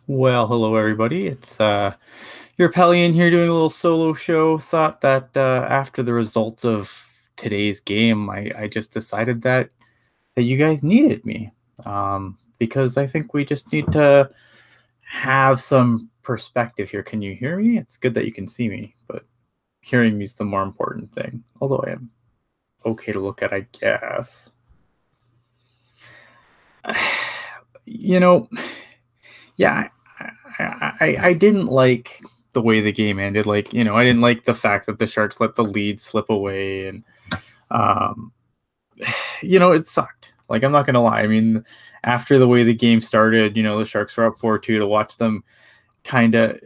Well, hello everybody. It's your Pellion here doing a little solo show. Thought that after the results of today's game, I just decided that you guys needed me. Because I think we just need to have some perspective here. Can you hear me? It's good that you can see me, but hearing me is the more important thing. Although I am okay to look at, I guess. You know, yeah, I didn't like the way the game ended. Like, I didn't like the fact that the Sharks let the lead slip away, and um, it sucked. Like, I'm not gonna lie. I mean, after the way the game started, the Sharks were up 4-2. To watch them kind of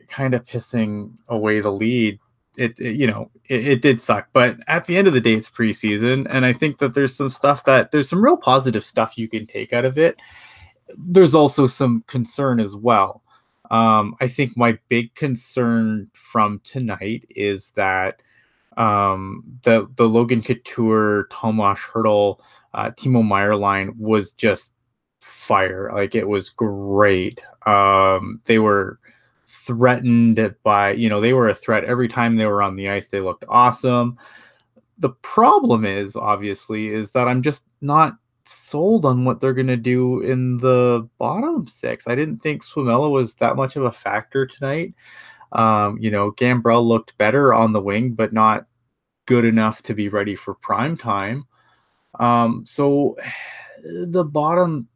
pissing away the lead, it did suck. But at the end of the day, it's preseason, and I think that there's some real positive stuff you can take out of it. There's also some concern as well. I think my big concern from tonight is that the Logan Couture, Tomas Hertl, Timo Meier line was just fire. Like, it was great. They were threatened they were a threat every time they were on the ice. They looked awesome. The problem is, obviously, is that I'm just not sold on what they're going to do in the bottom six. I didn't think Swimella was that much of a factor tonight. Gambrell looked better on the wing, but not good enough to be ready for prime time. So the bottom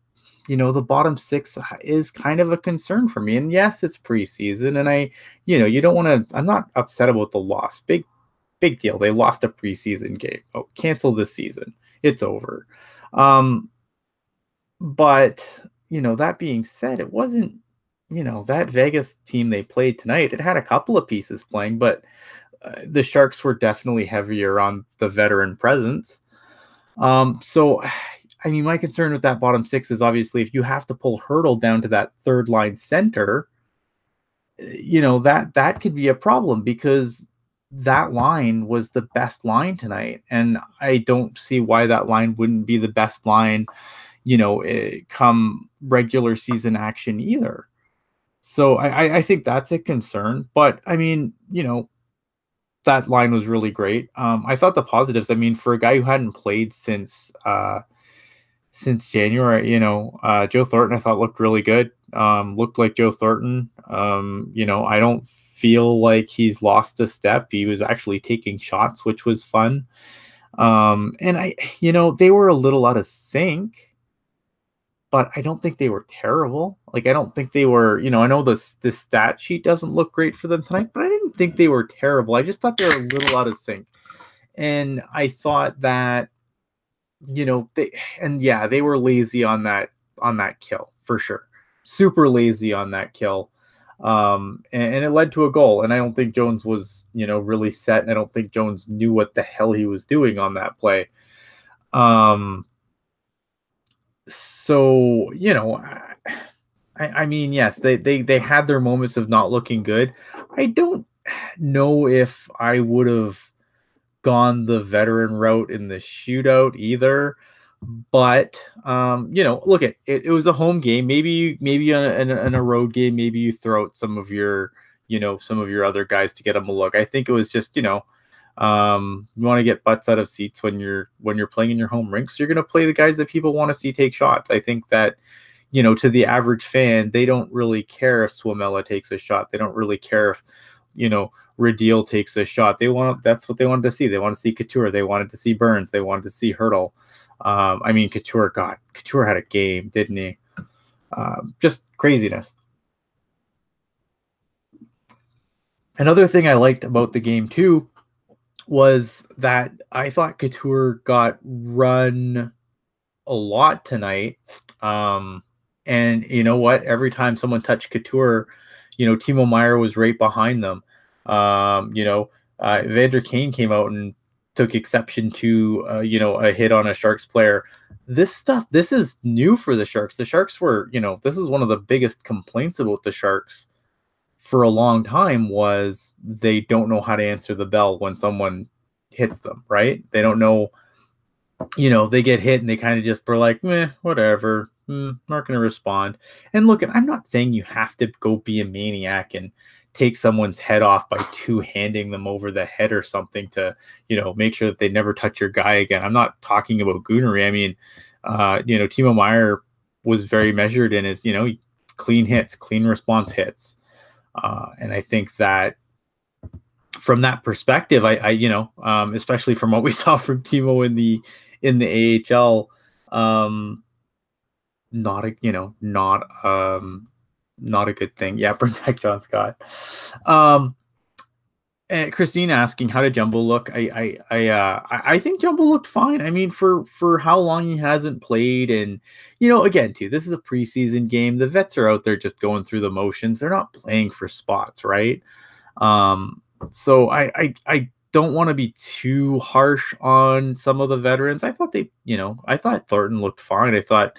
six is kind of a concern for me. And yes, it's preseason, and you don't want to. I'm not upset about the loss. Big deal. They lost a preseason game. Oh, cancel this season. It's over. But that being said, it wasn't, that Vegas team they played tonight. It had a couple of pieces playing, but the Sharks were definitely heavier on the veteran presence. So, I mean, my concern with that bottom six is obviously if you have to pull Hertl down to that third line center, that could be a problem, because that line was the best line tonight, and I don't see why that line wouldn't be the best line, come regular season action either. So I think that's a concern. But I mean, that line was really great. I thought the positives, I mean, for a guy who hadn't played since January, Joe Thornton, I thought, looked really good. Looked like Joe Thornton. I don't feel like he's lost a step. He was actually taking shots, which was fun. And they were a little out of sync, but I don't think they were terrible. Like, I don't think they were, I know this stat sheet doesn't look great for them tonight, but I didn't think they were terrible. I just thought they were a little out of sync. And I thought that, they were lazy on that kill, for sure. Super lazy on that kill. And it led to a goal. And I don't think Jones was, really set. And I don't think Jones knew what the hell he was doing on that play. So, I mean, yes, they had their moments of not looking good. I don't know if I would have gone the veteran route in the shootout either. But look, it was a home game. Maybe in a road game, maybe you throw out some of your other guys to get them a look. I think it was just you want to get butts out of seats when you're playing in your home rink. So you're going to play the guys that people want to see take shots. I think that to the average fan, they don't really care if Swimella takes a shot. They don't really care if Radil takes a shot. That's what they wanted to see. They want to see Couture. They wanted to see Burns. They wanted to see Hertl. I mean, Couture had a game, didn't he? Just craziness. Another thing I liked about the game too was that I thought Couture got run a lot tonight. And you know what? Every time someone touched Couture, Timo Meier was right behind them. Evander Kane came out and took exception to, a hit on a Sharks player. This is new for the Sharks. The Sharks were, this is one of the biggest complaints about the Sharks for a long time, was they don't know how to answer the bell when someone hits them, right? They don't know, they get hit and they kind of just were like, meh, whatever. not going to respond. And look, I'm not saying you have to go be a maniac and take someone's head off by two-handing them over the head or something to, make sure that they never touch your guy again. I'm not talking about goonery. I mean, Timo Meier was very measured in his, clean hits, clean response hits. And I think that from that perspective, especially from what we saw from Timo in the AHL, not a good thing. Yeah, bring back John Scott. And Christine asking, how did Jumbo look? I think Jumbo looked fine. I mean, for how long he hasn't played, and again too, this is a preseason game. The vets are out there just going through the motions. They're not playing for spots, right? So I don't want to be too harsh on some of the veterans. I thought I thought Thornton looked fine. I thought,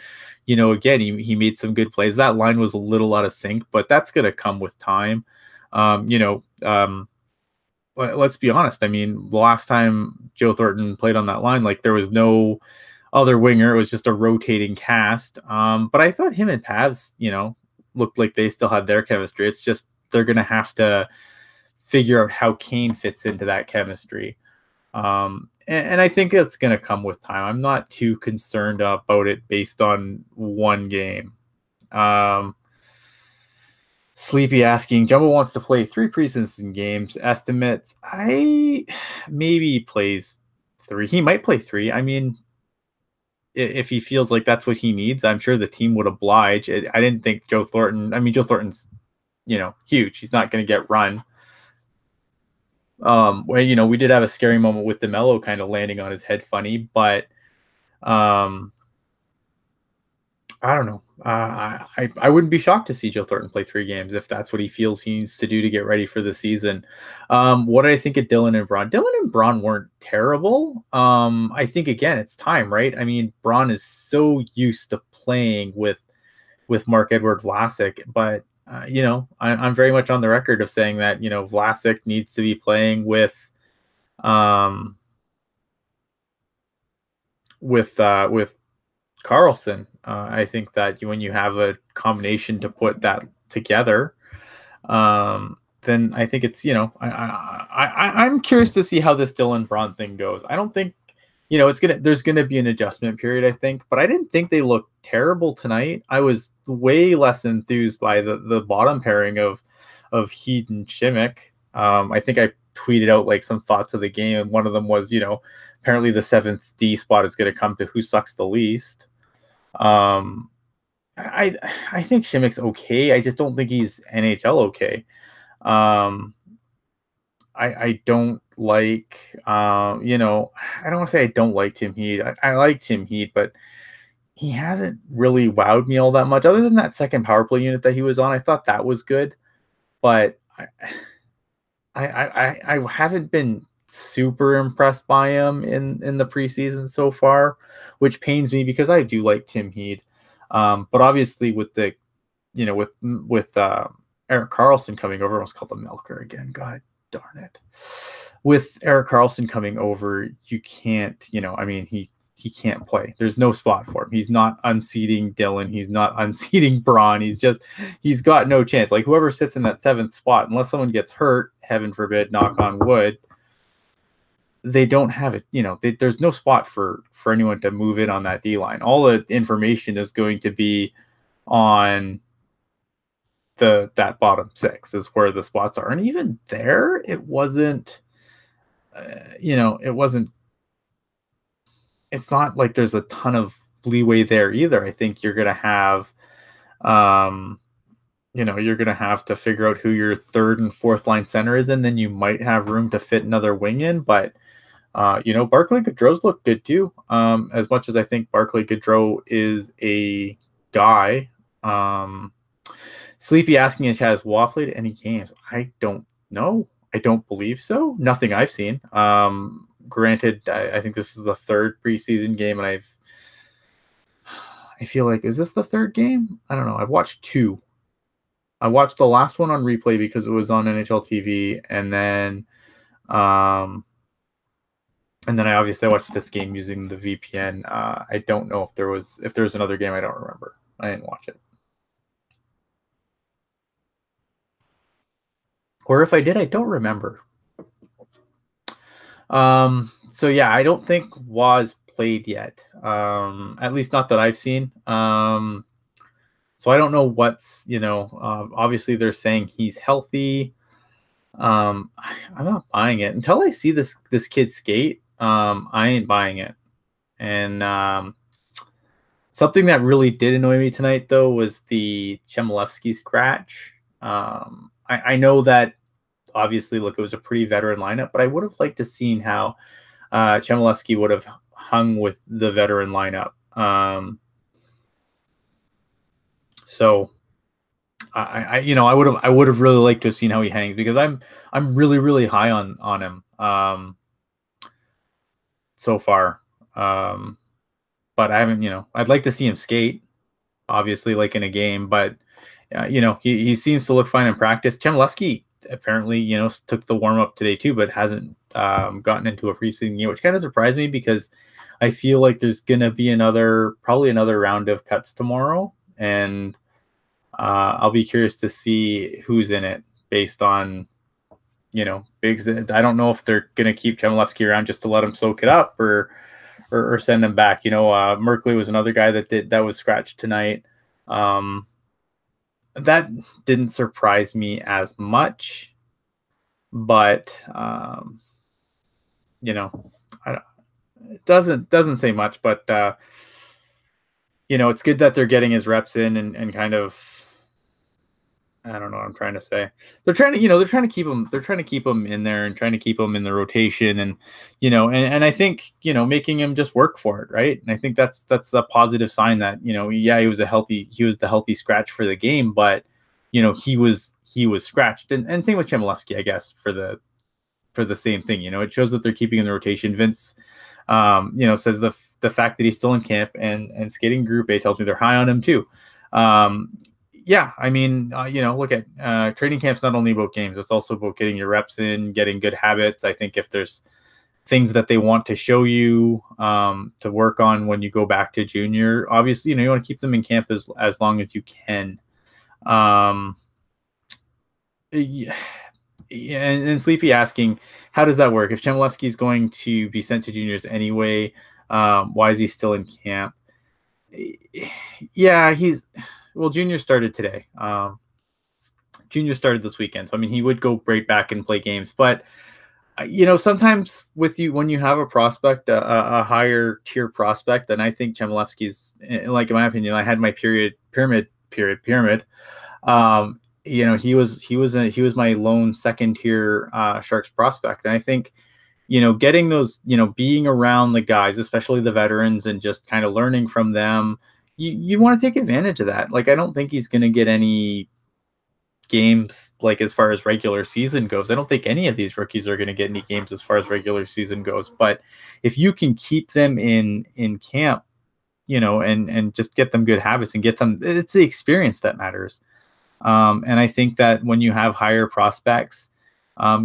again, he made some good plays. That line was a little out of sync, but that's going to come with time. Let's be honest. I mean, the last time Joe Thornton played on that line, like there was no other winger. It was just a rotating cast. But I thought him and Pavs, looked like they still had their chemistry. It's just they're going to have to figure out how Kane fits into that chemistry. And I think it's going to come with time. I'm not too concerned about it based on one game. Sleepy asking, Jumbo wants to play 3 preseason games. Estimates, maybe he plays 3. He might play 3. I mean, if he feels like that's what he needs, I'm sure the team would oblige. I didn't think Joe Thornton's, huge. He's not going to get run. We did have a scary moment with DeMello kind of landing on his head funny, but I don't know. I wouldn't be shocked to see Joe Thornton play 3 games if that's what he feels he needs to do to get ready for the season. What did I think of Dylan and Braun? Dylan and Braun weren't terrible. I think, again, it's time, right? I mean, Braun is so used to playing with Marc-Edouard Vlasic, but I'm very much on the record of saying that, Vlasic needs to be playing with Carlson. I think that when you have a combination to put that together, then I think it's, I'm curious to see how this Dylan Braun thing goes. I don't think, there's going to be an adjustment period, I think, but I didn't think they looked terrible tonight. I was way less enthused by the bottom pairing of Heed and Shimmick. I think I tweeted out like some thoughts of the game, and one of them was, apparently the 7th D spot is going to come to who sucks the least. I think Shimmick's okay. I just don't think he's NHL okay. I don't like, I don't want to say I don't like Tim Heed. I like Tim Heed, but he hasn't really wowed me all that much. Other than that second power play unit that he was on, I thought that was good, but I haven't been super impressed by him in the preseason so far, which pains me because I do like Tim Heed. But obviously with the, with Erik Karlsson coming over, I almost called him Melker again. God darn it. With Erik Karlsson coming over, you can't, he can't play. There's no spot for him. He's not unseating Dylan. He's not unseating Braun. He's got no chance. Like whoever sits in that 7th spot, unless someone gets hurt, heaven forbid, knock on wood, they don't have it. There's no spot for anyone to move in on that D line. All the information is going to be on that bottom 6 is where the spots are. And even there, it wasn't, it's not like there's a ton of leeway there either. I think you're going to have, you're going to have to figure out who your 3rd and 4th line center is, and then you might have room to fit another wing in. But, Barclay Goodrow's looked good too. As much as I think Barclay Goodrow is a guy. Sleepy asking if has Waugh played any games. I don't know. I don't believe so. Nothing I've seen. Granted, I think this is the 3rd preseason game, and I feel like, is this the 3rd game? I don't know. I've watched 2. I watched the last one on replay because it was on NHL TV, and then And then I obviously watched this game using the VPN. I don't know if there was another game. I don't remember. I didn't watch it. Or if I did, I don't remember. So yeah, I don't think Waz played yet. At least not that I've seen. So I don't know what's, obviously they're saying he's healthy. I'm not buying it until I see this kid skate. I ain't buying it. And something that really did annoy me tonight though was the Chmelevski scratch. I know that obviously, look, it was a pretty veteran lineup, but I would have liked to seen how Chmelevski would have hung with the veteran lineup. So I would have really liked to have seen how he hangs, because I'm really, really high on him so far. But I haven't, I'd like to see him skate, obviously, like in a game, but he seems to look fine in practice. Chmelevski apparently, took the warm up today too, but hasn't gotten into a preseason game, which kind of surprised me, because I feel like there's gonna be probably another round of cuts tomorrow, and I'll be curious to see who's in it based on, bigs. I don't know if they're gonna keep Chmelevski around just to let him soak it up, or send him back. Merkley was another guy that was scratched tonight. That didn't surprise me as much, but it doesn't say much. But it's good that they're getting his reps in, and kind of, I don't know what I'm trying to say. They're trying to keep him. They're trying to keep him in there and trying to keep him in the rotation, and and I think making him just work for it, right? And I think that's a positive sign that yeah, he was the healthy scratch for the game, but he was scratched, and same with Chmelevski, I guess, for the same thing. It shows that they're keeping in the rotation. Vince, says the fact that he's still in camp and skating Group A tells me they're high on him too. Yeah, I mean, look at training camp's not only about games; it's also about getting your reps in, getting good habits. I think if there's things that they want to show you to work on when you go back to junior, obviously, you want to keep them in camp as long as you can. Yeah, and Sleepy asking, how does that work? If Chmelevski is going to be sent to juniors anyway, why is he still in camp? Yeah, junior started today. Junior started this weekend, so I mean, he would go right back and play games. But sometimes when you have a prospect, a higher tier prospect, then I think Chmelevski's, like, in my opinion, I had my pyramid. He was my lone second tier Sharks prospect, and I think getting those, being around the guys, especially the veterans, and just kind of learning from them, you want to take advantage of that. Like, I don't think he's going to get any games, like, as far as regular season goes. I don't think any of these rookies are going to get any games as far as regular season goes. But if you can keep them in camp, and just get them good habits and get them, it's the experience that matters. And I think that when you have higher prospects,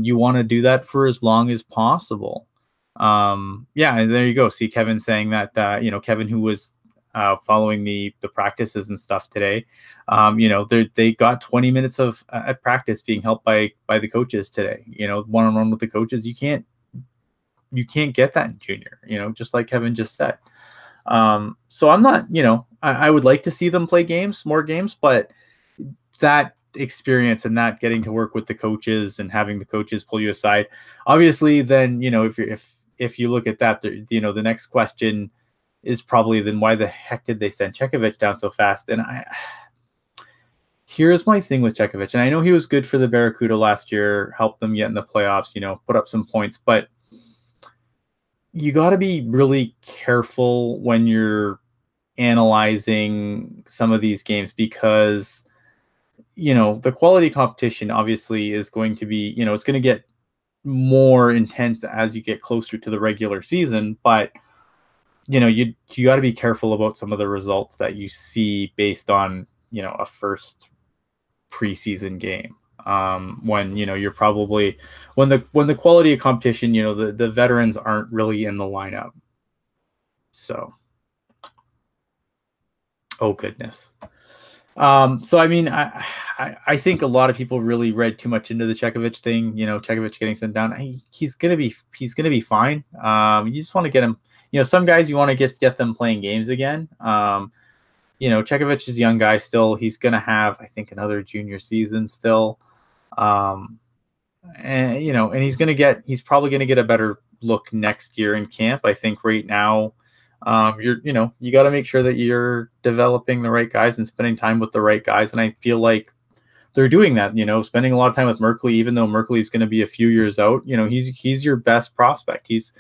you want to do that for as long as possible. Yeah, and there you go. See Kevin saying that, Kevin, who was following the practices and stuff today, they got 20 minutes of at practice being helped by the coaches today. One-on-one with the coaches. You can't get that in junior. Just like Kevin just said. So I'm not. I would like to see them play more games, but that experience and that getting to work with the coaches and having the coaches pull you aside, obviously, then if you look at that, the next question is probably, then why the heck did they send Chekovich down so fast? And here's my thing with Chekovich, and I know he was good for the Barracuda last year, helped them get in the playoffs, put up some points, but you got to be really careful when you're analyzing some of these games, because the quality competition obviously is going to be, it's going to get more intense as you get closer to the regular season. But, you got to be careful about some of the results that you see based on, a first preseason game. when you're probably when the quality of competition, the veterans aren't really in the lineup. So, oh goodness. So I mean, I think a lot of people really read too much into the Chekovich thing. Chekovich getting sent down. He's gonna be fine. You just want to get him. Some guys you want to get them playing games again. Chekovich is a young guy still. He's gonna have, I think, another junior season still. And he's probably gonna get a better look next year in camp. I think right now, you got to make sure that you're developing the right guys and spending time with the right guys. And I feel like they're doing that, spending a lot of time with Merkley, even though Merkley is going to be a few years out. He's your best prospect. He's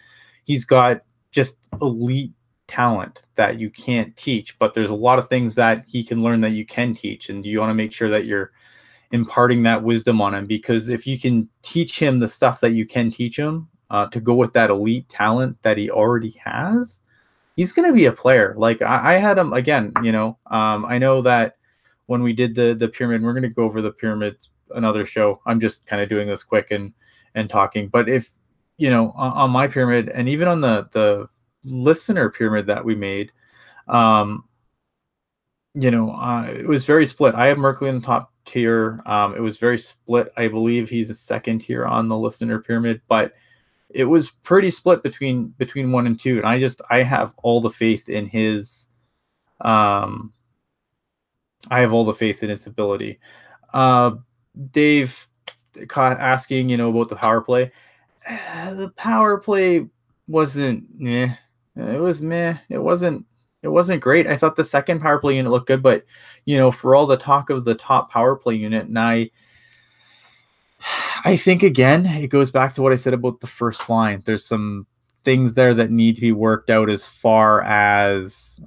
got just elite talent that you can't teach, but there's a lot of things that he can learn that you can teach. And you want to make sure that you're imparting that wisdom on him, because if you can teach him the stuff that you can teach him to go with that elite talent that he already has, he's going to be a player. Like I had him again, I know that when we did the pyramid, we're going to go over the pyramids another show. I'm just kind of doing this quick and talking. But if, on my pyramid and even on the listener pyramid that we made, it was very split. I have Merkley in the top tier. It was very split. I believe he's a second tier on the listener pyramid, but it was pretty split between 1 and 2. And I have all the faith in his, I have all the faith in his ability. Dave asking, about the power play. The power play wasn't meh. It was meh. It wasn't great. I thought the second power play unit looked good, but for all the talk of the top power play unit, and I think, again, it goes back to what I said about the first line. There's some things there that need to be worked out as far as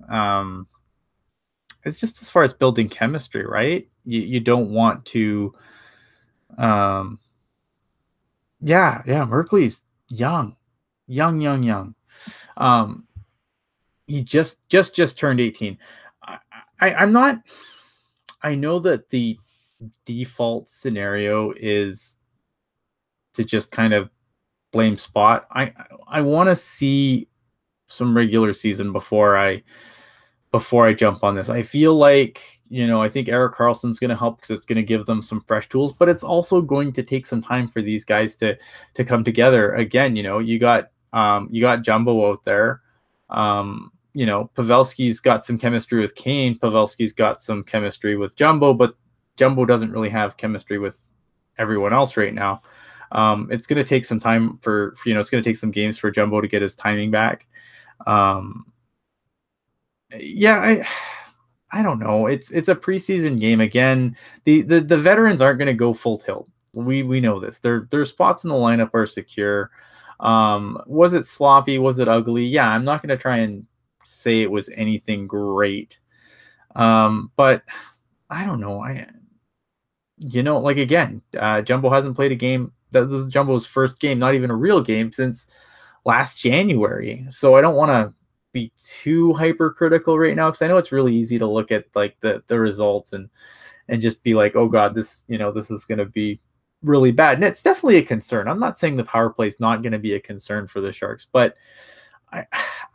it's just as far as building chemistry, right? You don't want to Merkley's young. He just turned 18. I'm not. I know that the default scenario is to just kind of blame Spot. I want to see some regular season before I jump on this. I feel like, I think Erik Karlsson's going to help because it's going to give them some fresh tools, but it's also going to take some time for these guys to come together. Again, you got Jumbo out there. Pavelski's got some chemistry with Kane. Pavelski's got some chemistry with Jumbo, but Jumbo doesn't really have chemistry with everyone else right now. It's going to take some time it's going to take some games for Jumbo to get his timing back. I don't know. It's a preseason game. Again, the veterans aren't going to go full tilt. We know this. Their spots in the lineup are secure. Was it sloppy? Was it ugly? Yeah, I'm not going to try and say it was anything great. But I don't know. Again, Jumbo hasn't played a game. This is Jumbo's first game, not even a real game, since last January. So I don't want to be too hypercritical right now, because I know it's really easy to look at like the results and just be like, oh God, this is going to be really bad. And it's definitely a concern. I'm not saying the power play is not going to be a concern for the Sharks, but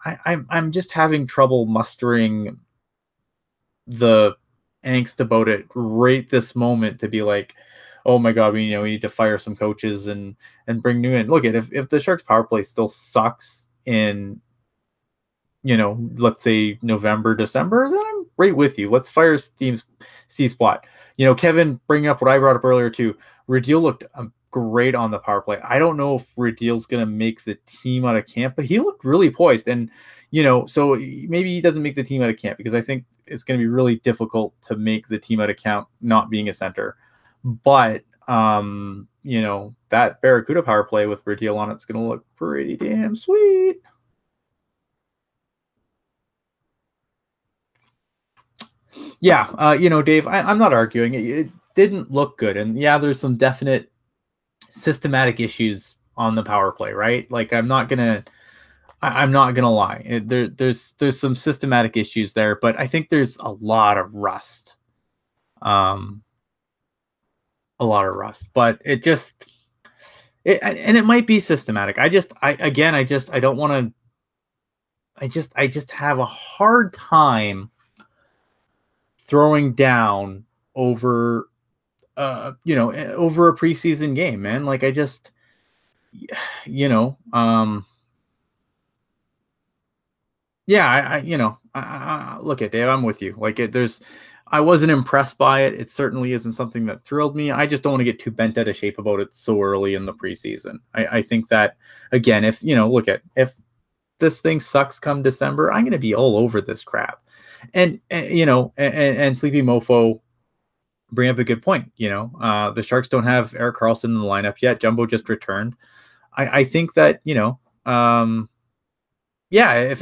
I'm just having trouble mustering the angst about it right this moment to be like, oh my God, we need to fire some coaches and bring new in. Look at if the Sharks power play still sucks in, let's say November, December, then I'm right with you. Let's fire Steve Spot. Kevin, bringing up what I brought up earlier too. Radil looked great on the power play. I don't know if Radil's going to make the team out of camp, but he looked really poised. And, so maybe he doesn't make the team out of camp, because I think it's going to be really difficult to make the team out of camp not being a center. But, that Barracuda power play with Radil on it's going to look pretty damn sweet. Yeah, Dave, I'm not arguing. It didn't look good. And yeah, there's some definite systematic issues on the power play, right? Like I'm not gonna lie. There's some systematic issues there, but I think there's a lot of rust. A a lot of rust, but it just and it might be systematic. I don't want to. I just have a hard time throwing down over over a preseason game, man. Like I just you know yeah, I look at Dave, I'm with you. Like I wasn't impressed by it. It certainly isn't something that thrilled me. I just don't want to get too bent out of shape about it so early in the preseason. I think that again, if if this thing sucks come December, I'm going to be all over this crap. And Sleepy Mofo bring up a good point. The Sharks don't have Erik Karlsson in the lineup yet. Jumbo just returned. I think that, if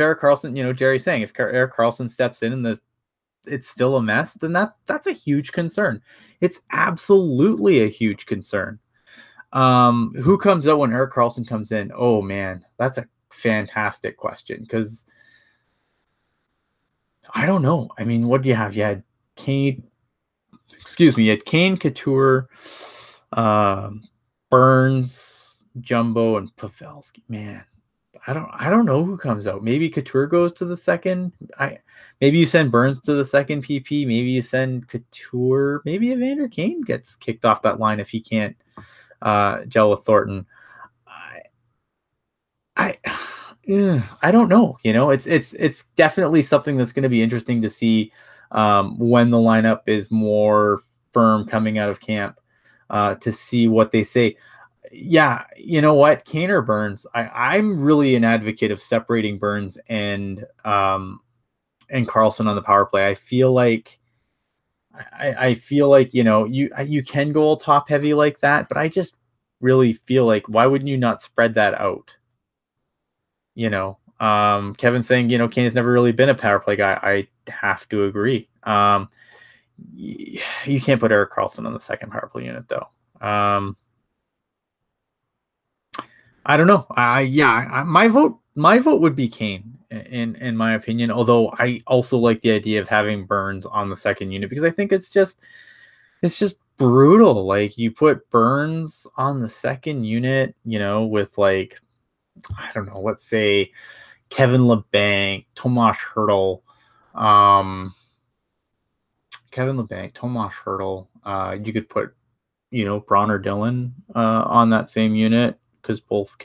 Erik Karlsson, Jerry's saying if Erik Karlsson steps in and it's still a mess, then that's a huge concern. It's absolutely a huge concern. Who comes out when Erik Karlsson comes in? Oh man, that's a fantastic question, because I don't know. I mean, what do you have? You had Kane, Couture, Burns, Jumbo, and Pavelski. Man, I don't know who comes out. Maybe Couture goes to the second. Maybe you send Burns to the second PP. Maybe you send Couture. Maybe Evander Kane gets kicked off that line if he can't gel with Thornton. I don't know. It's definitely something that's going to be interesting to see when the lineup is more firm coming out of camp, to see what they say. Yeah, you know what, Kane or Burns? I'm really an advocate of separating Burns and Karlsson on the power play. I feel like you can go all top heavy like that, but I just really feel like, why wouldn't you not spread that out? Kevin's saying, Kane has never really been a power play guy. I have to agree. You can't put Erik Karlsson on the second power play unit, though. I don't know. My vote would be Kane in my opinion. Although I also like the idea of having Burns on the second unit, because I think it's just brutal. Like, you put Burns on the second unit, with like, I don't know, let's say Kevin Labanc, Tomas Hertl, you could put, Braun or Dillon on that same unit, because both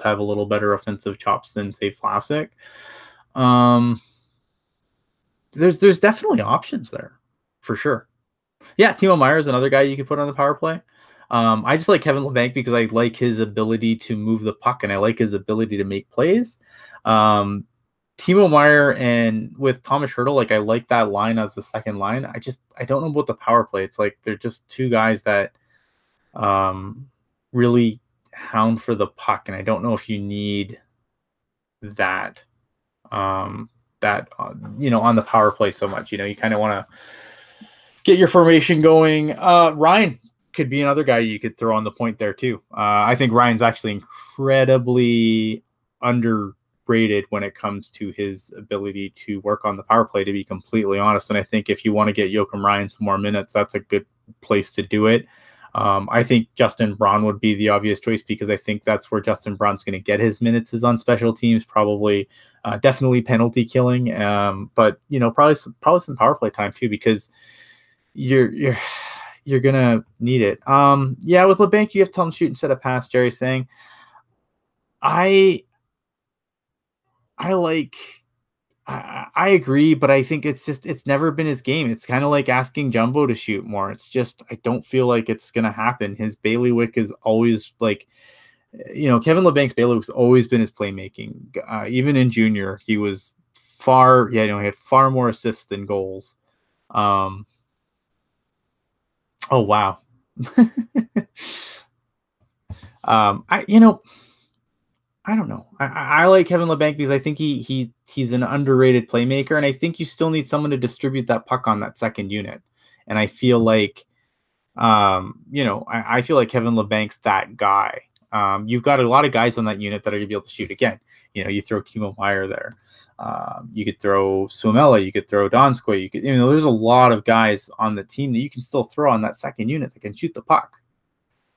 have a little better offensive chops than, say, Vlasic. There's definitely options there, for sure. Yeah, Timo Meier is another guy you could put on the power play. I just like Kevin Labanc because I like his ability to move the puck, and I like his ability to make plays. Timo Meier and with Thomas Hertl, like, I like that line as the second line. I don't know about the power play. It's like they're just two guys that really hound for the puck, and I don't know if you need that on the power play so much. You kind of want to get your formation going. Ryan could be another guy you could throw on the point there too. I think Ryan's actually incredibly underrated when it comes to his ability to work on the power play, to be completely honest. And I think if you want to get Joakim Ryan some more minutes, that's a good place to do it. I think Justin Braun would be the obvious choice, because I think that's where Justin Braun's going to get his minutes, is on special teams, probably definitely penalty killing, but probably some power play time too, because you're gonna need it. With Labanc, you have to tell him shoot instead of pass. Jerry's saying, I agree, but I think it's never been his game. It's kind of like asking Jumbo to shoot more. It's just, I don't feel like it's gonna happen. His bailiwick is always like, Kevin Labanc's bailiwick's always been his playmaking. Even in junior, he was he had far more assists than goals. Oh wow. I don't know. I like Kevin Labanc because I think he's an underrated playmaker, and I think you still need someone to distribute that puck on that second unit. And I feel like, I feel like Kevin Labanc's that guy. You've got a lot of guys on that unit that are going to be able to shoot. Again, you throw Timo Meier there. You could throw Suomela. You could throw Donskoy. There's a lot of guys on the team that you can still throw on that second unit that can shoot the puck.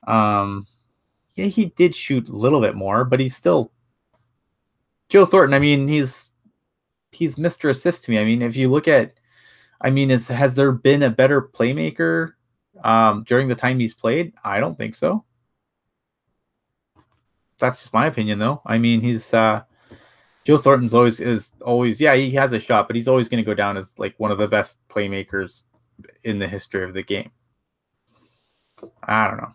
Yeah, he did shoot a little bit more, but he's still Joe Thornton. I mean, he's Mr. Assist to me. I mean, if you look at, has there been a better playmaker during the time he's played? I don't think so. That's just my opinion, though. I mean, he's Joe Thornton's always, yeah, he has a shot, but he's always going to go down as like one of the best playmakers in the history of the game. I don't know.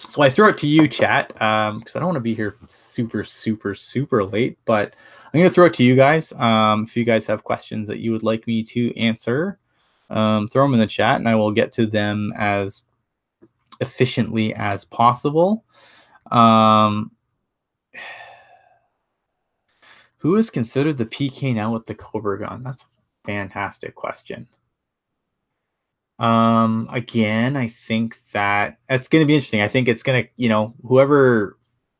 So I throw it to you, chat, because I don't want to be here super, super, super late, but I'm going to throw it to you guys. If you guys have questions that you would like me to answer, throw them in the chat, and I will get to them as efficiently as possible. Who is considered the PK now with the Cobra gun? That's a fantastic question. Again, I think that it's going to be interesting. I think it's going to, whoever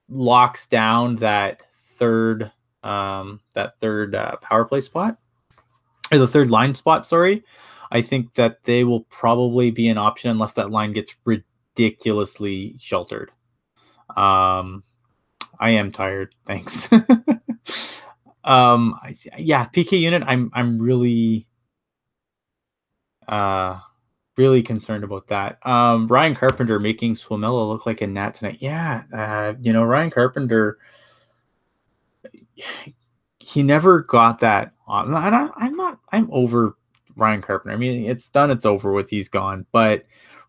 locks down that third power play spot, or the third line spot, sorry, I think that they will probably be an option unless that line gets ridiculously sheltered. I am tired. Thanks. Yeah, PK unit. I'm really, really concerned about that. Ryan Carpenter making Suomela look like a gnat tonight. Yeah, Ryan Carpenter, he never got that on. And I'm over Ryan Carpenter. I mean, it's done, it's over with, he's gone. But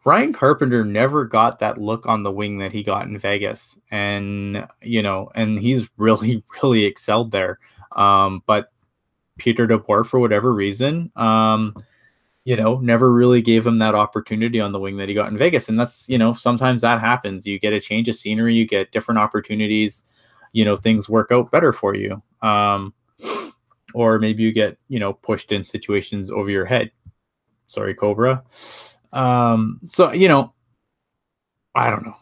Ryan Carpenter never got that look on the wing that he got in Vegas. And, and he's really, really excelled there. But Peter DeBoer, for whatever reason, never really gave him that opportunity on the wing that he got in Vegas. And that's, sometimes that happens. You get a change of scenery, you get different opportunities, things work out better for you. Or maybe you get, pushed in situations over your head. Sorry, Cobra. So, I don't know.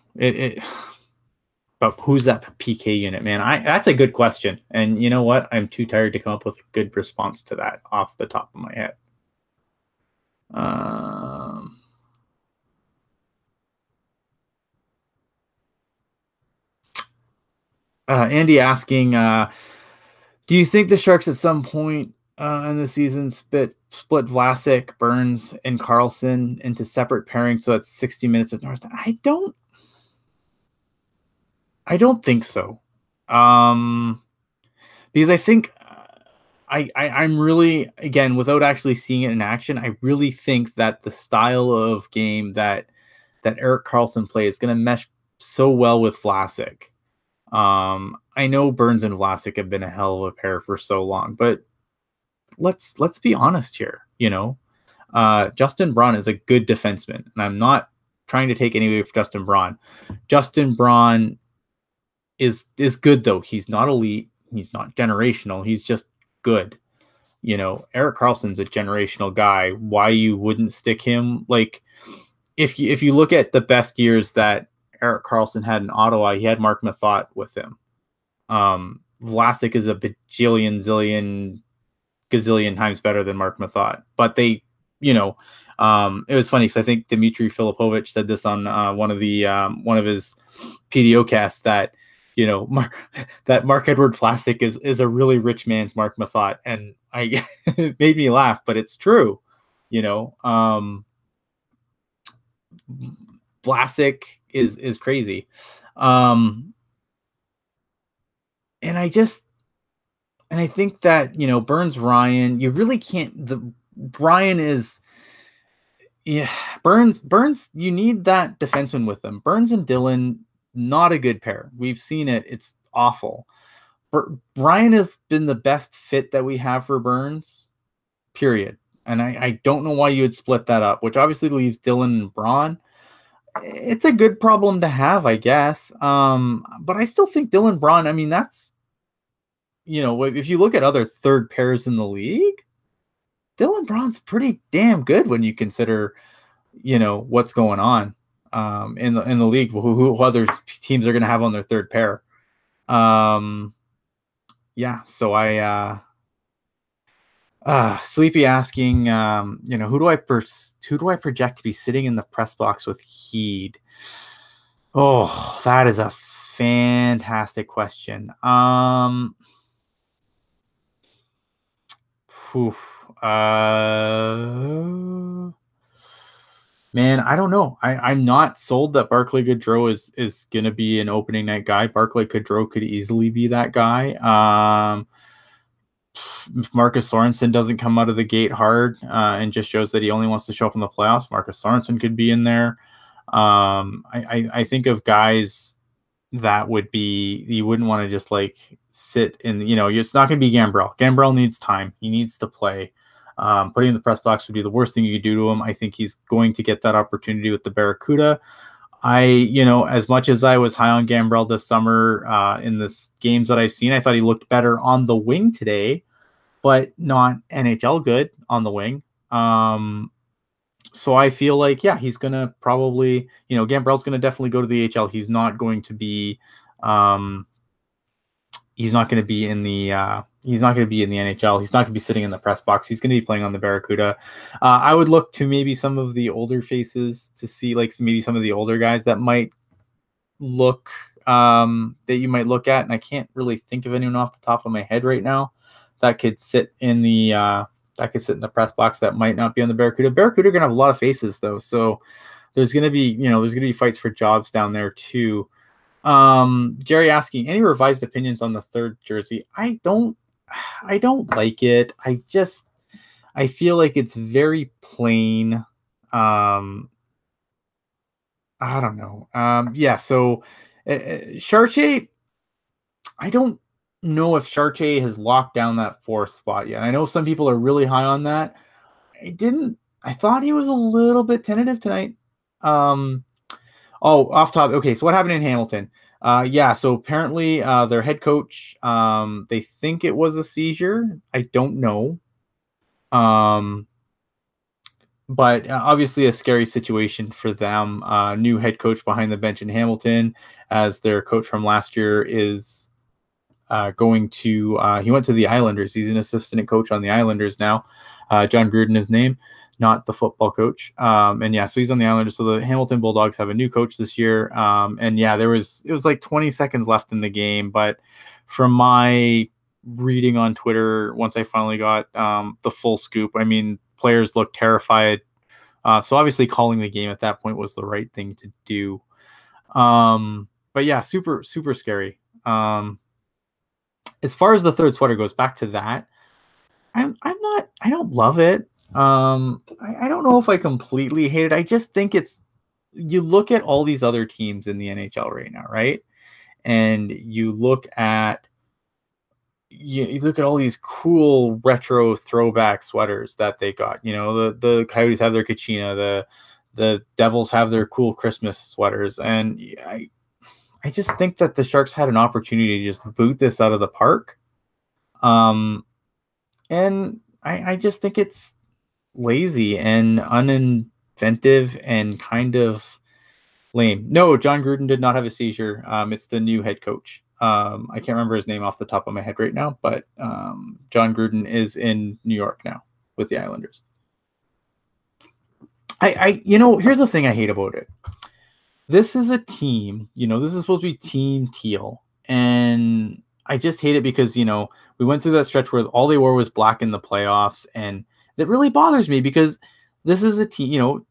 But who's that PK unit, man? That's a good question. And you know what? I'm too tired to come up with a good response to that off the top of my head. Andy asking, do you think the Sharks at some point in the season split Vlasic, Burns, and Carlson into separate pairings so that's 60 minutes of North? I don't think so. Because I think I'm really, again, without actually seeing it in action, I really think that the style of game that Erik Karlsson plays is going to mesh so well with Vlasic. I know Burns and Vlasic have been a hell of a pair for so long, but let's be honest here. Justin Braun is a good defenseman, and I'm not trying to take any away from Justin Braun. Justin Braun is good, though. He's not elite. He's not generational. He's just good. Erik Karlsson's a generational guy. Why you wouldn't stick him? Like, if you look at the best years that Erik Karlsson had in Ottawa, he had Mark Mathot with him. Vlasic is a bajillion, zillion, gazillion times better than Mark Mathot. But they, it was funny because I think Dmitry Filipovich said this on one of his PDO casts that, that Marc-Edouard Vlasic is a really rich man's Mark Mathot, and it made me laugh, but it's true. Vlasic is crazy. And I think that, Burns, Ryan, you really can't, Brian is, yeah, Burns, you need that defenseman with them. Burns and Dylan, not a good pair. We've seen it. It's awful. Brian has been the best fit that we have for Burns, period. And I don't know why you would split that up, which obviously leaves Dylan and Braun. It's a good problem to have, I guess. But I still think Dylan Braun, I mean, that's, if you look at other third pairs in the league, Dylan Braun's pretty damn good when you consider what's going on in the league, who other teams are going to have on their third pair. Yeah, so Sleepy asking, who do I project to be sitting in the press box with Heed? Oh, that is a fantastic question. Whew, man, I don't know. I'm not sold that Barclay Goodrow is going to be an opening night guy. Barclay Goodrow could easily be that guy. If Marcus Sorensen doesn't come out of the gate hard and just shows that he only wants to show up in the playoffs, Marcus Sorensen could be in there. I think of guys that would be, you wouldn't want to just like sit in, it's not going to be Gambrell. Gambrell needs time. He needs to play. Putting in the press box would be the worst thing you could do to him. I think he's going to get that opportunity with the Barracuda. As much as I was high on Gambrell this summer in the games that I've seen, I thought he looked better on the wing today, but not NHL good on the wing. So I feel like, yeah, he's going to probably, Gambrell's going to definitely go to the AHL. He's not going to be, he's not going to be in the NHL. He's not going to be sitting in the press box. He's going to be playing on the Barracuda. I would look to maybe some of the older faces to see, like, maybe some of the older guys that might look, that you might look at. And I can't really think of anyone off the top of my head right now that could sit in the, press box that might not be on the Barracuda. Barracuda are going to have a lot of faces though. So there's going to be, fights for jobs down there too. Jerry asking, any revised opinions on the third jersey? I don't like it. I feel like it's very plain. I don't know. Yeah. So Chartier, I don't know if Chartier has locked down that fourth spot yet. I know some people are really high on that. I thought he was a little bit tentative tonight. Off topic. Okay, so what happened in Hamilton? So apparently their head coach, they think it was a seizure. I don't know. But obviously a scary situation for them. New head coach behind the bench in Hamilton, as their coach from last year is going to, he went to the Islanders. He's an assistant coach on the Islanders now. John Gruden, his name, not the football coach. So he's on the Islanders. So the Hamilton Bulldogs have a new coach this year. It was like 20 seconds left in the game. But from my reading on Twitter, once I finally got the full scoop, I mean, players looked terrified. So obviously calling the game at that point was the right thing to do. But yeah, super, super scary. As far as the third sweater goes, back to that, I don't love it. I don't know if I completely hate it. I just think you look at all these other teams in the NHL right now, right? And you look at all these cool retro throwback sweaters that they got. The Coyotes have their Kachina, the Devils have their cool Christmas sweaters, and I just think that the Sharks had an opportunity to just boot this out of the park. And I just think it's lazy and uninventive and kind of lame. No, John Gruden did not have a seizure. It's the new head coach. I can't remember his name off the top of my head right now, but John Gruden is in New York now with the Islanders. Here's the thing I hate about it. This is a team, this is supposed to be Team Teal. And I just hate it because, we went through that stretch where all they wore was black in the playoffs. And that really bothers me because this is a team,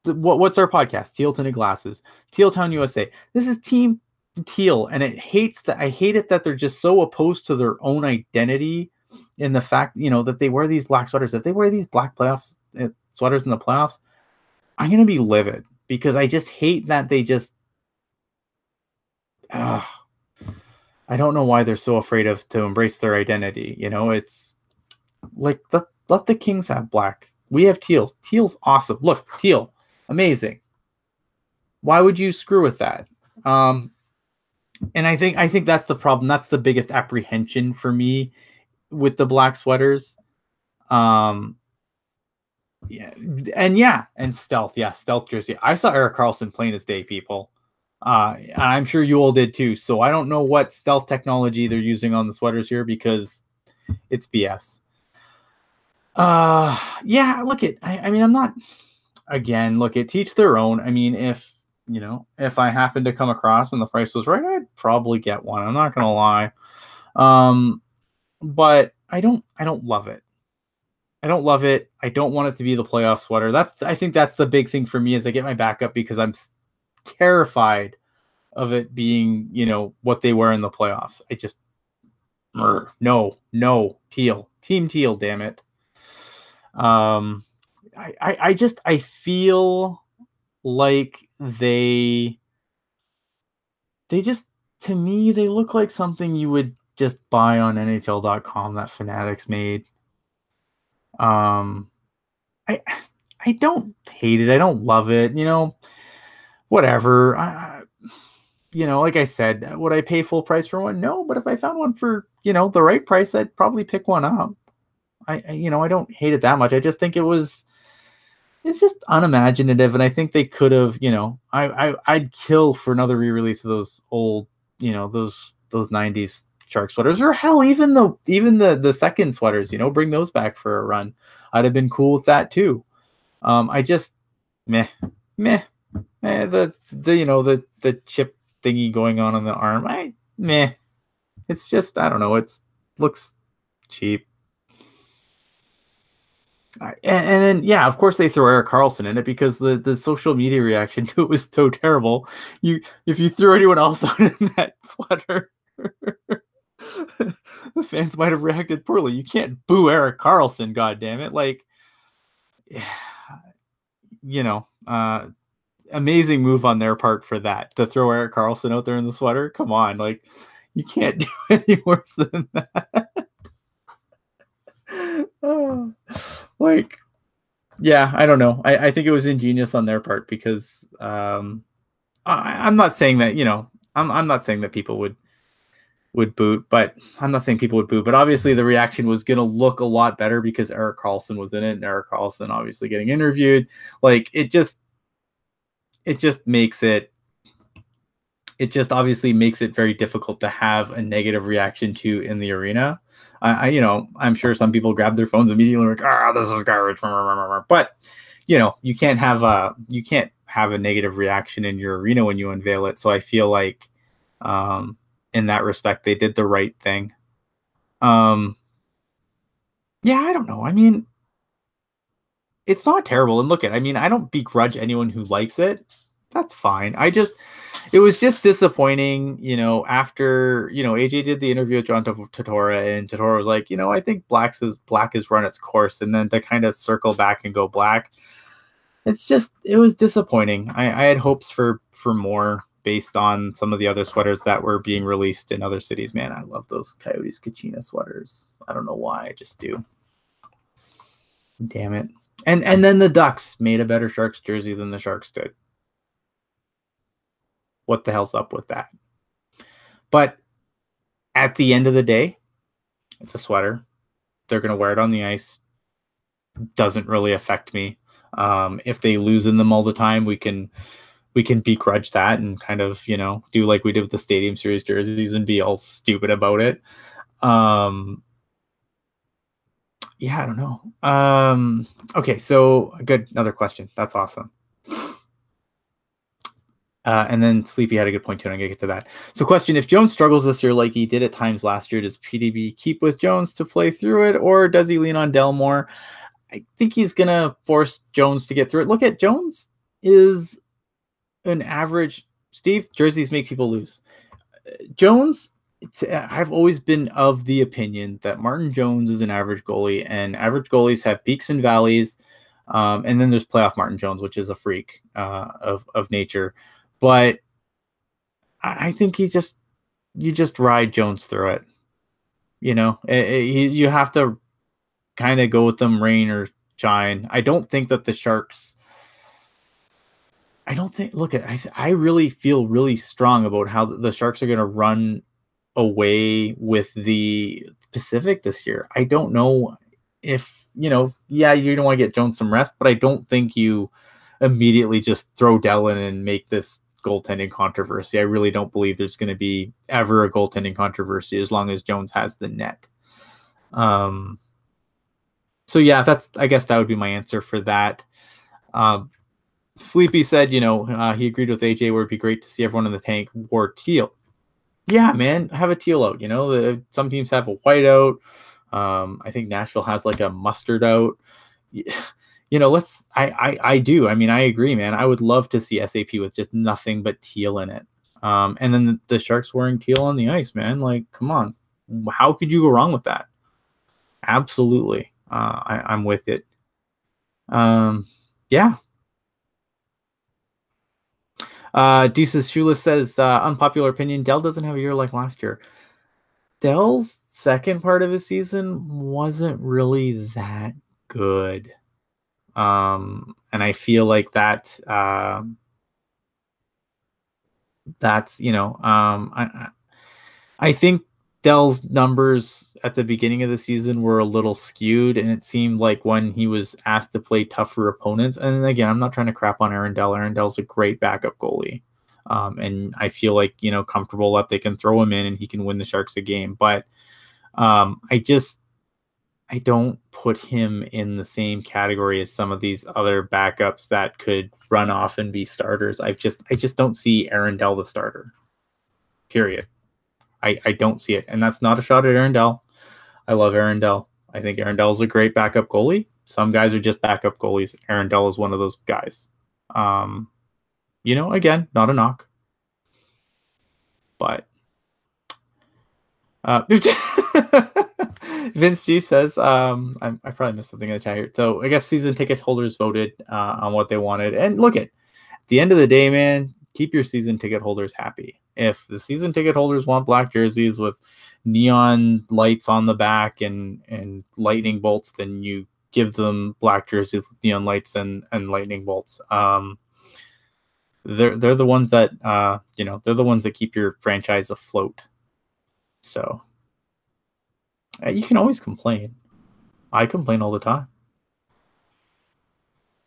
what's our podcast? Teal Tinted Glasses, Teal Town USA. This is Team Teal. And I hate it that they're just so opposed to their own identity in the fact, that they wear these black sweaters. If they wear these black sweaters in the playoffs, I'm going to be livid. Because I just hate that they just, I don't know why they're so afraid to embrace their identity. It's like, let the Kings have black. We have teal. Teal's awesome. Look, teal, amazing. Why would you screw with that? And I think that's the problem. That's the biggest apprehension for me with the black sweaters. Yeah, and stealth. Yeah, stealth jersey. I saw Eric Carlson plain as day, people. I'm sure you all did too. So I don't know what stealth technology they're using on the sweaters here because it's BS. Yeah, look it. I mean, I'm not. Again, look it. Teach their own. I mean, if I happen to come across and the price was right, I'd probably get one. I'm not gonna lie. But I don't love it. I don't love it. I don't want it to be the playoff sweater. I think that's the big thing for me is I get my backup because I'm terrified of it being, what they wear in the playoffs. I just no, team teal, damn it. I feel like they just, to me, they look like something you would just buy on NHL.com that Fanatics made. I don't hate it. I don't love it. Whatever. Like I said, would I pay full price for one? No, but if I found one for the right price, I'd probably pick one up. I don't hate it that much. I just think it's just unimaginative, and I think they could have. I'd kill for another re-release of those old, those '90s Shark sweaters, or hell, even the second sweaters. Bring those back for a run. I'd have been cool with that too. I just meh. The chip thingy going on the arm. Meh. It's just, I don't know. It looks cheap. And then of course they throw Eric Carlson in it because the social media reaction to it was so terrible. If you threw anyone else on in that sweater, the fans might have reacted poorly. You can't boo Eric Carlson, god damn it! Like, amazing move on their part for that, to throw Eric Carlson out there in the sweater. Come on, like, you can't do any worse than that. I don't know. I think it was ingenious on their part because I'm not saying that I'm not saying that people would boot, but I'm not saying people would boo. But obviously the reaction was going to look a lot better because Eric Carlson was in it, and Eric Carlson obviously getting interviewed. Like, it just makes it. It just obviously makes it very difficult to have a negative reaction to in the arena. I'm sure some people grab their phones immediately like, this is garbage. But you can't have a negative reaction in your arena when you unveil it. So I feel like, in that respect, they did the right thing. I don't know. I mean, it's not terrible. And I don't begrudge anyone who likes it. That's fine. It was just disappointing, after, AJ did the interview with John Tortora, and Tortora was like, I think black has run its course. And then to kind of circle back and go black, it was disappointing. I had hopes for more based on some of the other sweaters that were being released in other cities. Man, I love those Coyotes Kachina sweaters. I don't know why, I just do. Damn it. And then the Ducks made a better Sharks jersey than the Sharks did. What the hell's up with that? But at the end of the day, it's a sweater. They're going to wear it on the ice. Doesn't really affect me. If they lose in them all the time, we can begrudge that and kind of, do like we did with the Stadium Series jerseys and be all stupid about it. I don't know. Okay, so good. Another question. That's awesome. And then Sleepy had a good point too, and I'm going to get to that. So question, if Jones struggles this year like he did at times last year, does PDB keep with Jones to play through it, or does he lean on Dell more? I think he's going to force Jones to get through it. Look at Jones is an average. Steve, jerseys make people lose. Jones, I've always been of the opinion that Martin Jones is an average goalie, and average goalies have peaks and valleys. And then there's playoff Martin Jones, which is a freak of nature. But I think you just ride Jones through it. You have to kind of go with them rain or shine. I don't think that the Sharks. I really feel really strong about how the Sharks are going to run away with the Pacific this year. I don't know if yeah, you don't want to get Jones some rest, but I don't think you immediately just throw Dell in and make this goaltending controversy. I really don't believe there's going to be ever a goaltending controversy as long as Jones has the net. So yeah, I guess that would be my answer for that. Sleepy said, he agreed with AJ where it'd be great to see everyone in the tank wore teal. Yeah, man, have a teal out. Some teams have a white out. I think Nashville has like a mustard out. I do. I mean, I agree, man. I would love to see SAP with just nothing but teal in it. And then the Sharks wearing teal on the ice, man. Like, come on. How could you go wrong with that? Absolutely. I'm with it. Yeah. Deuces Shoeless says, unpopular opinion, Dell doesn't have a year like last year. Dell's second part of his season wasn't really that good. And I feel like that's I think Dell's numbers at the beginning of the season were a little skewed, and it seemed like when he was asked to play tougher opponents, and again, I'm not trying to crap on Aaron Dell. Aaron Dell's a great backup goalie. And I feel like, comfortable that they can throw him in and he can win the Sharks a game. But I don't put him in the same category as some of these other backups that could run off and be starters. I just don't see Aaron Dell the starter. Period. I don't see it. And that's not a shot at Aaron Dell. I love Aaron Dell. I think Aaron Dell is a great backup goalie. Some guys are just backup goalies. Aaron Dell is one of those guys. Again, not a knock. But Vince G says, I probably missed something in the chat here. So I guess season ticket holders voted on what they wanted. And look, at the end of the day, man, keep your season ticket holders happy. If the season ticket holders want black jerseys with neon lights on the back and lightning bolts, then you give them black jerseys with neon lights and lightning bolts. They're the ones that they're the ones that keep your franchise afloat. So you can always complain. I complain all the time.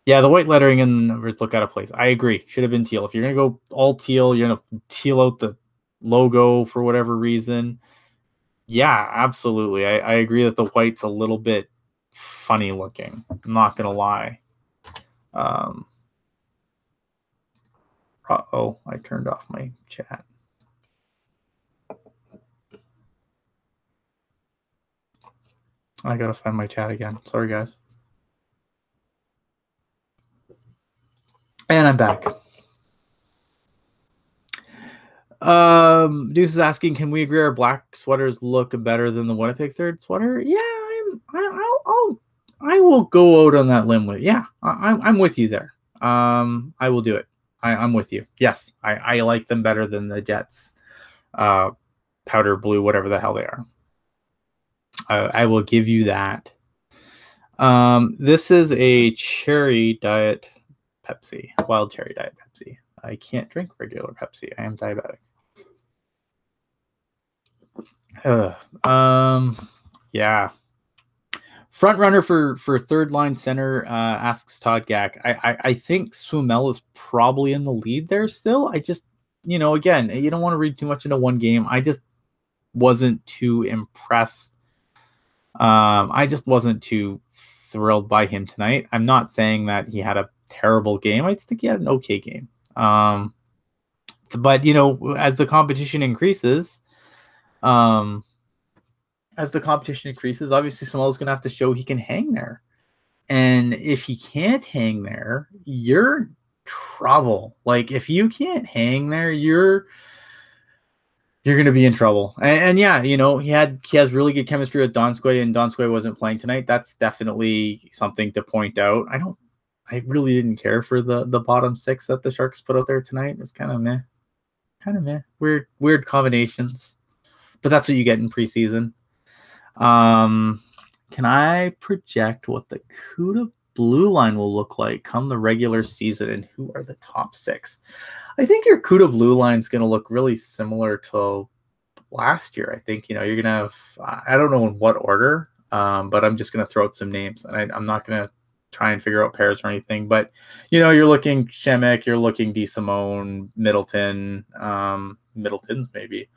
Yeah, the white lettering and numbers look out of place. I agree. Should have been teal. If you're gonna go all teal, you're gonna teal out the logo for whatever reason. Yeah, absolutely. I agree that the white's a little bit funny looking. I'm not gonna lie. Uh-oh, I turned off my chat. I gotta find my chat again. Sorry, guys. And I'm back. Deuce is asking, can we agree our black sweaters look better than the Winnipeg third sweater? Yeah, I will go out on that limb with. Yeah, I'm with you there. I will do it. I'm with you. Yes, I like them better than the Jets, powder blue, whatever the hell they are. I will give you that. This is a cherry diet Pepsi, wild cherry diet Pepsi. I can't drink regular Pepsi. I am diabetic. Yeah. Front runner for third line center, asks Todd Gack. I think Swimel is probably in the lead there still. I just, again, you don't want to read too much into one game. I just wasn't too impressed. I just wasn't too thrilled by him tonight. I'm not saying that he had a terrible game. I just think he had an okay game. But as the competition increases, obviously Swimel is going to have to show he can hang there. And if he can't hang there, you're in trouble. Like, if you can't hang there, you're going to be in trouble. And yeah, he has really good chemistry with Donskoy, and Donskoy wasn't playing tonight. That's definitely something to point out. I really didn't care for the bottom six that the Sharks put out there tonight. It was kind of meh. Weird combinations, but that's what you get in preseason. Can I project what the CUDA blue line will look like come the regular season, and who are the top six? I think your CUDA blue line is going to look really similar to last year. I think, you're going to have, I don't know in what order. But I'm just going to throw out some names, and I'm not going to try and figure out pairs or anything. But you're looking Shemek, you're looking DeSimone, Middleton, Middleton's maybe.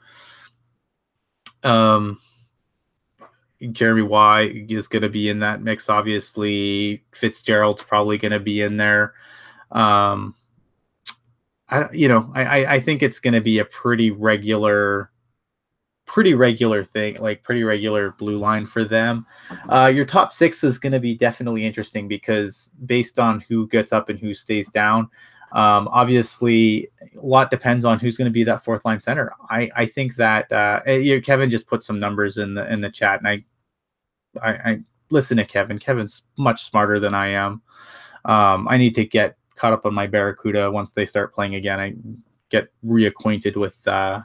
Jeremy Y is going to be in that mix, obviously. Fitzgerald's probably going to be in there. I think it's going to be a pretty regular thing, like pretty regular blue line for them. Your top 6 is going to be definitely interesting because based on who gets up and who stays down, obviously a lot depends on who's going to be that fourth line center. I think that Kevin just put some numbers in the chat, and I listen to Kevin. Kevin's much smarter than I am. I need to get caught up on my Barracuda once they start playing again. I get reacquainted with the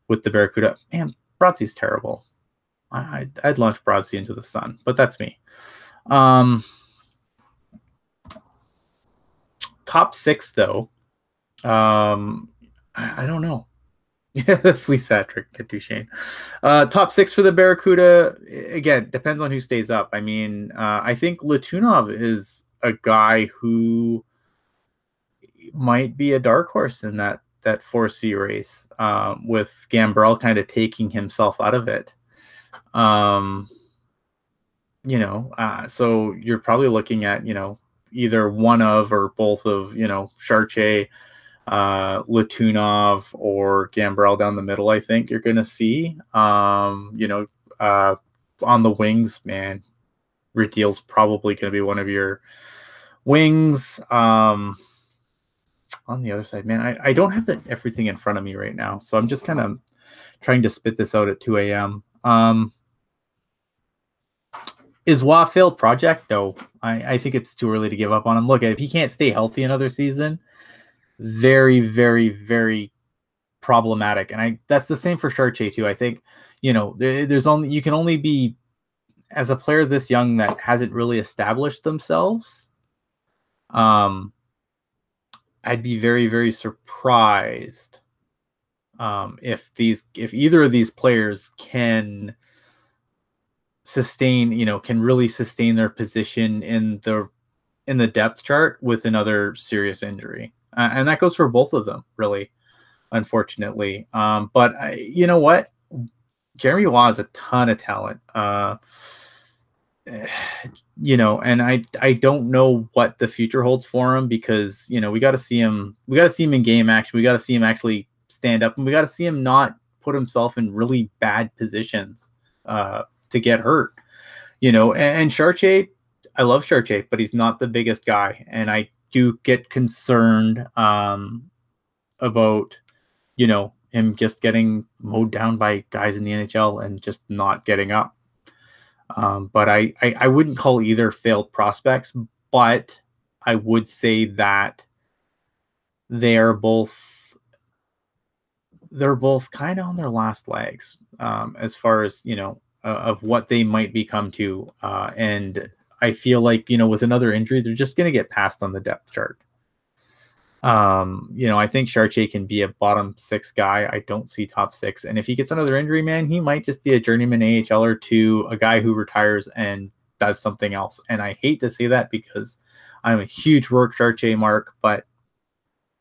Barracuda. Man, Broadsy's terrible. I'd launch Broadsea into the sun, but that's me. Top 6 though. I don't know. Fleece hat-trick, get Duchesne. Top 6 for the Barracuda, again, depends on who stays up. I mean, I think Latunov is a guy who might be a dark horse in that 4C race, with Gambrell kind of taking himself out of it. So you're probably looking at, either one of or both of, Chartier, Latunov, or Gambrell down the middle. I think you're going to see, on the wings, man, Radiel's probably going to be one of your wings. On the other side, man, I don't have everything in front of me right now, so I'm just kind of trying to spit this out at 2 a.m. Is Wah a failed project? No, I think it's too early to give up on him. Look, if he can't stay healthy another season, very, very, very problematic. And that's the same for Chartier too. I think, you can only be, as a player this young that hasn't really established themselves, I'd be very, very surprised if either of these players can really sustain their position in the depth chart with another serious injury, and that goes for both of them, really, unfortunately. But you know what, Jeremy Waugh has a ton of talent. And I don't know what the future holds for him, because we got to see him in game action. We got to see him actually stand up, and we got to see him not put himself in really bad positions to get hurt. And Chartier, I love Chartier, but he's not the biggest guy, and I do get concerned about him just getting mowed down by guys in the NHL and just not getting up. But I wouldn't call either failed prospects, but I would say that they're both kind of on their last legs, as far as, of what they might become to. And I feel like, with another injury, they're just going to get passed on the depth chart. I think Chartier can be a bottom 6 guy. I don't see top 6. And if he gets another injury, man, he might just be a journeyman AHLer to a guy who retires and does something else. And I hate to say that because I'm a huge Rourke Chartier mark, but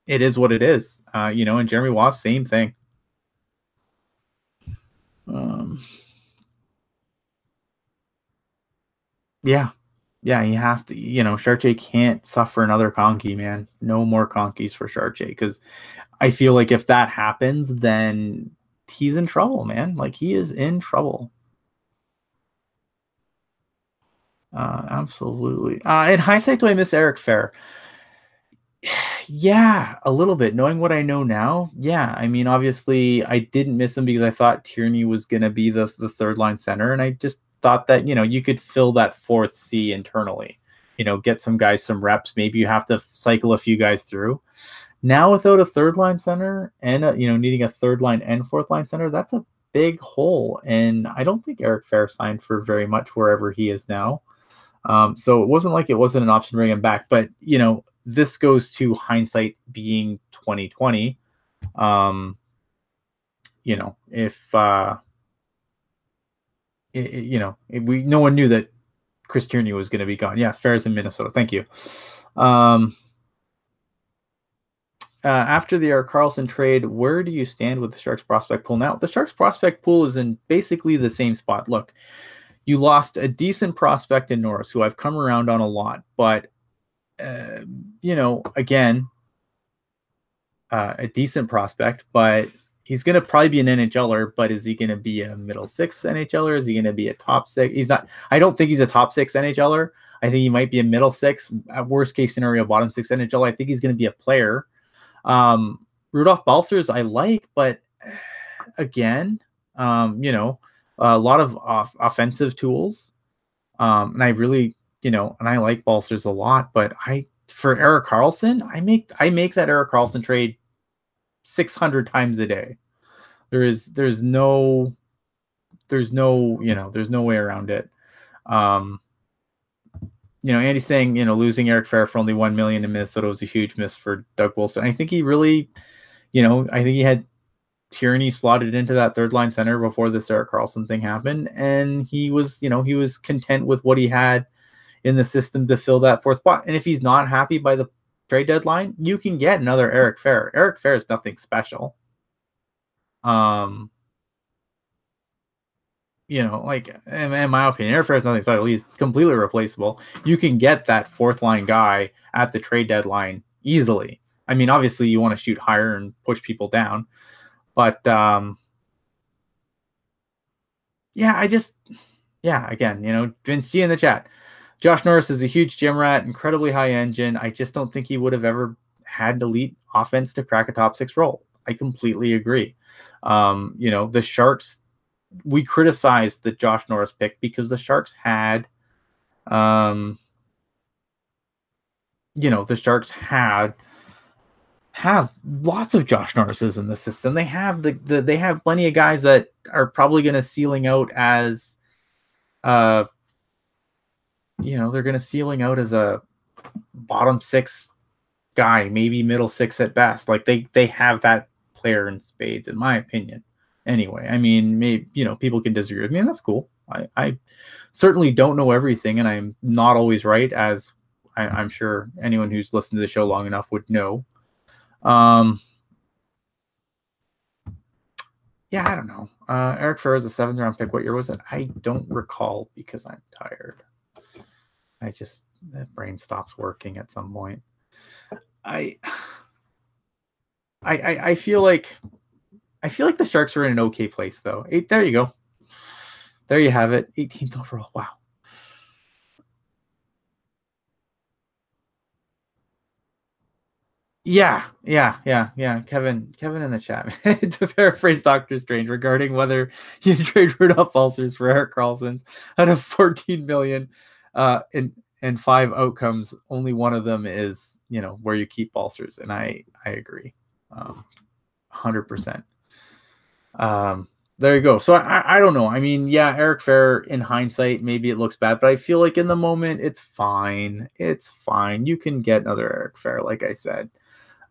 it is what it is. And Jeremy Waugh, same thing. Yeah, he has to. Chartier can't suffer another conky, man. No more conkies for Chartier, because I feel like if that happens, then he's in trouble, man. Like, he is in trouble. Absolutely. In hindsight, do I miss Eric Fair? Yeah, a little bit. Knowing what I know now, yeah. I mean, obviously, I didn't miss him because I thought Tierney was going to be the third line center, and I just thought that, you could fill that 4th C internally, get some guys some reps. Maybe you have to cycle a few guys through. Now, without a third line center and, needing a third line and fourth line center, that's a big hole. And I don't think Eric Fair signed for very much wherever he is now. So it wasn't like it wasn't an option to bring him back. But, this goes to hindsight being 2020. If no one knew that Chris Tierney was going to be gone. Yeah, Fair's in Minnesota. Thank you. After the Erik Karlsson trade, where do you stand with the Sharks prospect pool now? The Sharks prospect pool is in basically the same spot. Look, you lost a decent prospect in Norris, who I've come around on a lot, but again, a decent prospect, but he's going to probably be an NHLer, but is he going to be a middle six NHLer? Is he going to be a top six? He's not. I don't think he's a top six NHLer. I think he might be a middle six, at worst case scenario, bottom six NHL. I think he's going to be a player. Rudolph Balcers I like, but again, a lot of offensive tools. And I really, and I like Balcers a lot, but for Erik Karlsson, I make that Erik Karlsson trade 600 times a day. There's no way around it. Andy's saying, losing Eric Fehr for only $1 million in Minnesota was a huge miss for Doug Wilson. I think he really, I think he had Tierney slotted into that third line center before this Erik Karlsson thing happened, and he was content with what he had in the system to fill that fourth spot. And if he's not happy by the trade deadline, you can get another Eric Fehr. Eric Fehr is nothing special. In my opinion, Eric Fehr is nothing special. He's completely replaceable. You can get that fourth line guy at the trade deadline easily. I mean, obviously you want to shoot higher and push people down, but again, Vince G in the chat. Josh Norris is a huge gym rat, incredibly high engine. I just don't think he would have ever had elite offense to crack a top six role. I completely agree. The Sharks, we criticized the Josh Norris pick because the Sharks had, the Sharks have lots of Josh Norrises in the system. They have they have plenty of guys that are probably going to ceiling out as, they're going to ceiling out as a bottom six guy, maybe middle six at best. Like they have that player in spades, in my opinion. Anyway, I mean, maybe, people can disagree with me, and that's cool. I certainly don't know everything, and I'm not always right, as I'm sure anyone who's listened to the show long enough would know. I don't know. Eric Fehr is a 7th round pick. What year was it? I don't recall because I'm tired. The brain stops working at some point. I feel like the Sharks are in an okay place, though. There you go. There you have it. 18th overall. Wow. Yeah. Kevin in the chat. To paraphrase Dr. Strange regarding whether you trade Rudolph Balcers for Erik Karlsson out of $14 million and 5 outcomes, only one of them is, where you keep Balcers. And I agree. 100%. There you go. So I don't know. I mean, Eric Fehr, in hindsight, maybe it looks bad, but I feel like in the moment, it's fine. It's fine. You can get another Eric Fehr, like I said.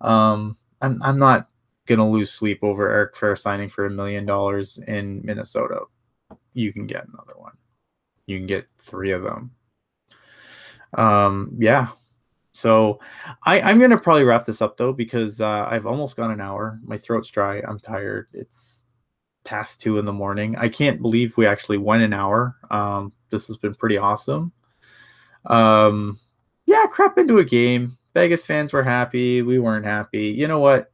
I'm not going to lose sleep over Eric Fehr signing for $1 million in Minnesota. You can get another one. You can get 3 of them. So I'm going to probably wrap this up, though, because I've almost gone an hour. My throat's dry. I'm tired. It's past 2 in the morning. I can't believe we actually went an hour. This has been pretty awesome. Crap into a game. Vegas fans were happy. We weren't happy. You know what?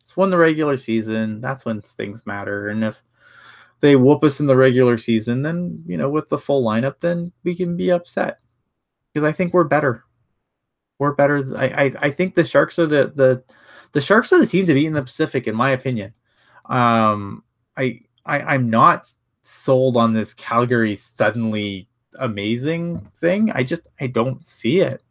It's won the regular season. That's when things matter. And if they whoop us in the regular season, then, with the full lineup, then we can be upset. Because I think we're better. We're better. I think the Sharks are the Sharks are the team to beat in the Pacific, in my opinion. I'm not sold on this Calgary suddenly amazing thing. I don't see it.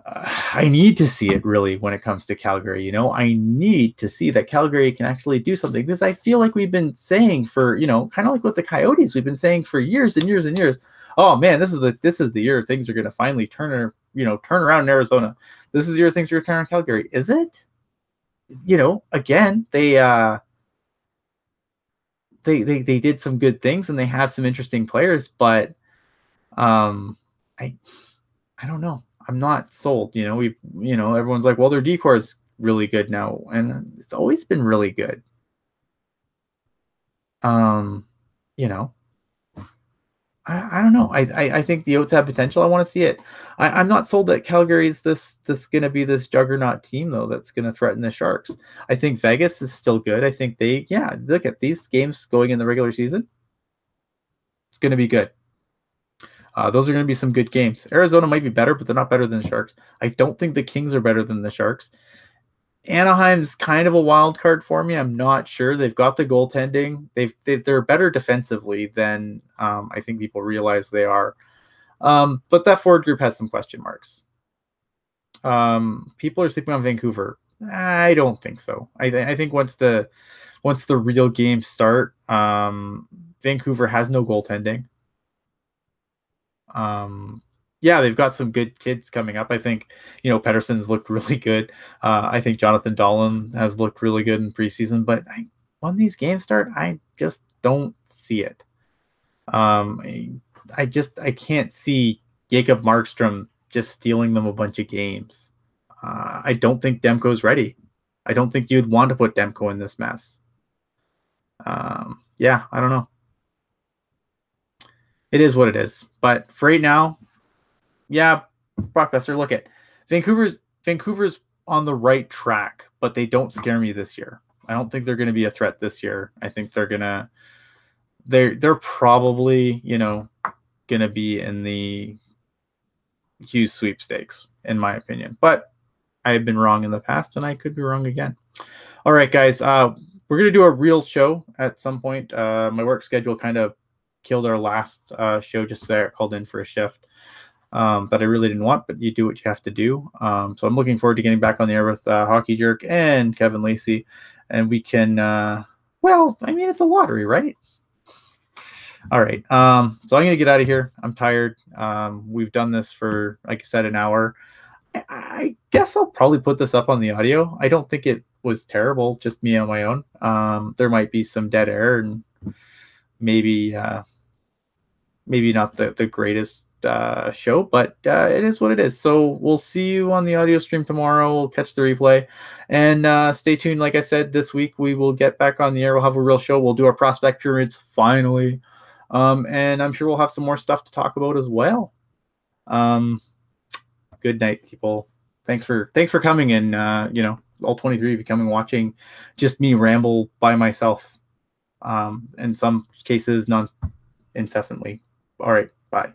I need to see it, really, when it comes to Calgary. I need to see that Calgary can actually do something, because I feel like we've been saying for, kind of like with the Coyotes, we've been saying for years and years and years, oh man, this is the year things are going to finally turn around in Arizona. This is the year things are going to turn on Calgary. Is it? Again, they they did some good things and they have some interesting players, but I don't know. I'm not sold. Everyone's like, well, their decor is really good now, and it's always been really good. You know, I don't know. I think the Oats have potential. I want to see it. I'm not sold that Calgary's this going to be this juggernaut team though that's going to threaten the Sharks. I think Vegas is still good. I think look at these games going in the regular season. It's going to be good. Those are going to be some good games. Arizona might be better, but they're not better than the Sharks. I don't think the Kings are better than the Sharks. Anaheim's kind of a wild card for me. I'm not sure. They've got the goaltending. They're better defensively than I think people realize they are. But that forward group has some question marks. People are sleeping on Vancouver. I don't think so. I think once the real games start, Vancouver has no goaltending. Yeah, they've got some good kids coming up. I think, Pettersson's looked really good. I think Jonathan Dahlin has looked really good in preseason, but when these games start, I just don't see it. I can't see Jacob Markstrom just stealing them a bunch of games. I don't think Demko's ready. I don't think you'd want to put Demko in this mess. Yeah, I don't know. It is what it is. But for right now, yeah, Brockbuster, look at Vancouver's on the right track, but they don't scare me this year. I don't think they're going to be a threat this year. I think they're probably, going to be in the Hughes sweepstakes, in my opinion. But I have been wrong in the past, and I could be wrong again. All right, guys, we're going to do a real show at some point. My work schedule kind of killed our last show just there. I called in for a shift that I really didn't want, but you do what you have to do. So I'm looking forward to getting back on the air with Hockey Jerk and Kevin Lacey, and we can, it's a lottery, right? All right. So I'm going to get out of here. I'm tired. We've done this for, like I said, an hour. I guess I'll probably put this up on the audio. I don't think it was terrible, just me on my own. There might be some dead air and maybe not the greatest show, but it is what it is. So we'll see you on the audio stream tomorrow. We'll catch the replay, and stay tuned. Like I said, this week we will get back on the air. We'll have a real show. We'll do our prospect pyramids finally, and I'm sure we'll have some more stuff to talk about as well. Good night, people. Thanks for coming, and all 23 of you coming, watching just me ramble by myself, in some cases non incessantly. All right, bye.